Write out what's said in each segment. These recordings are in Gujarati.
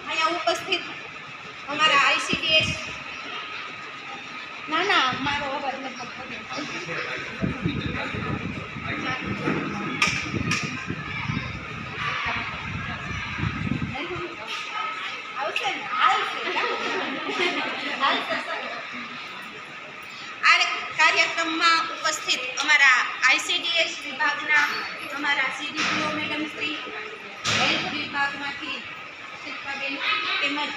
અહીંયા ઉપસ્થિત અમારા આઈસીડીએસ ના મારો અવાજ આવશે ને આ કાર્યક્રમમાં ઉપસ્થિત અમારા આઈસીડીએસ વિભાગના અમારા સીડીપીઓ મેડમ શ્રી, હેલ્થ વિભાગમાંથી શિલ્પાબેન તેમજ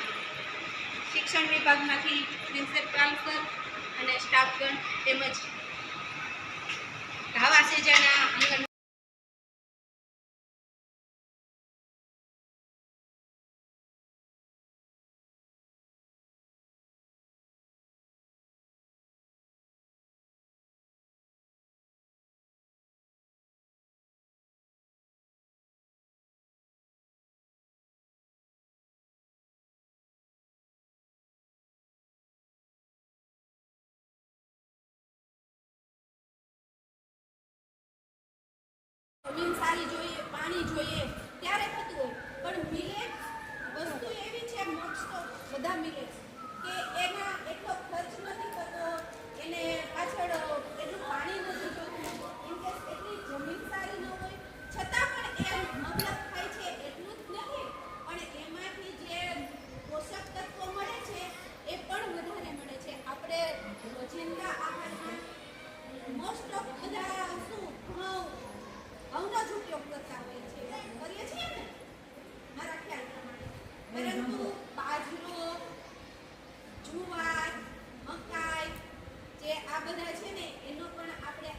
શિક્ષણ વિભાગમાંથી પ્રિન્સિપાલ સર અને સ્ટાફગણ તેમજ ધાવા સેજાના આંગણ જમીન સારી જોઈએ, પાણી જોઈએ ત્યારે થતું હોય, પણ મિલેટ વસ્તુ એવી છે, મોક્ષ તો બધા મિલેટ કે એના એટલો ખર્ચ નથી થતો, એને પાછળ એટલું પાણી નથી જોતું, ઇનકેસ એટલી જમીન સારી ન હોય છતાં પણ એ મબલક થાય છે એટલું જ નથી, પણ એમાંથી જે પોષક તત્વો મળે છે એ પણ વધારે મળે છે. આપણે રોજિંદા આહારમાં મોસ્ટ ઓફ બધા શું ઘઉંનો જ ઉપયોગ કરતા હોઈએ છીએ, કરીએ છીએ ને મારા ખ્યાલ પ્રમાણે, પરંતુ બાજરો, જુવાર, મકાઈ જે આ બધા છે ને એનો પણ આપણે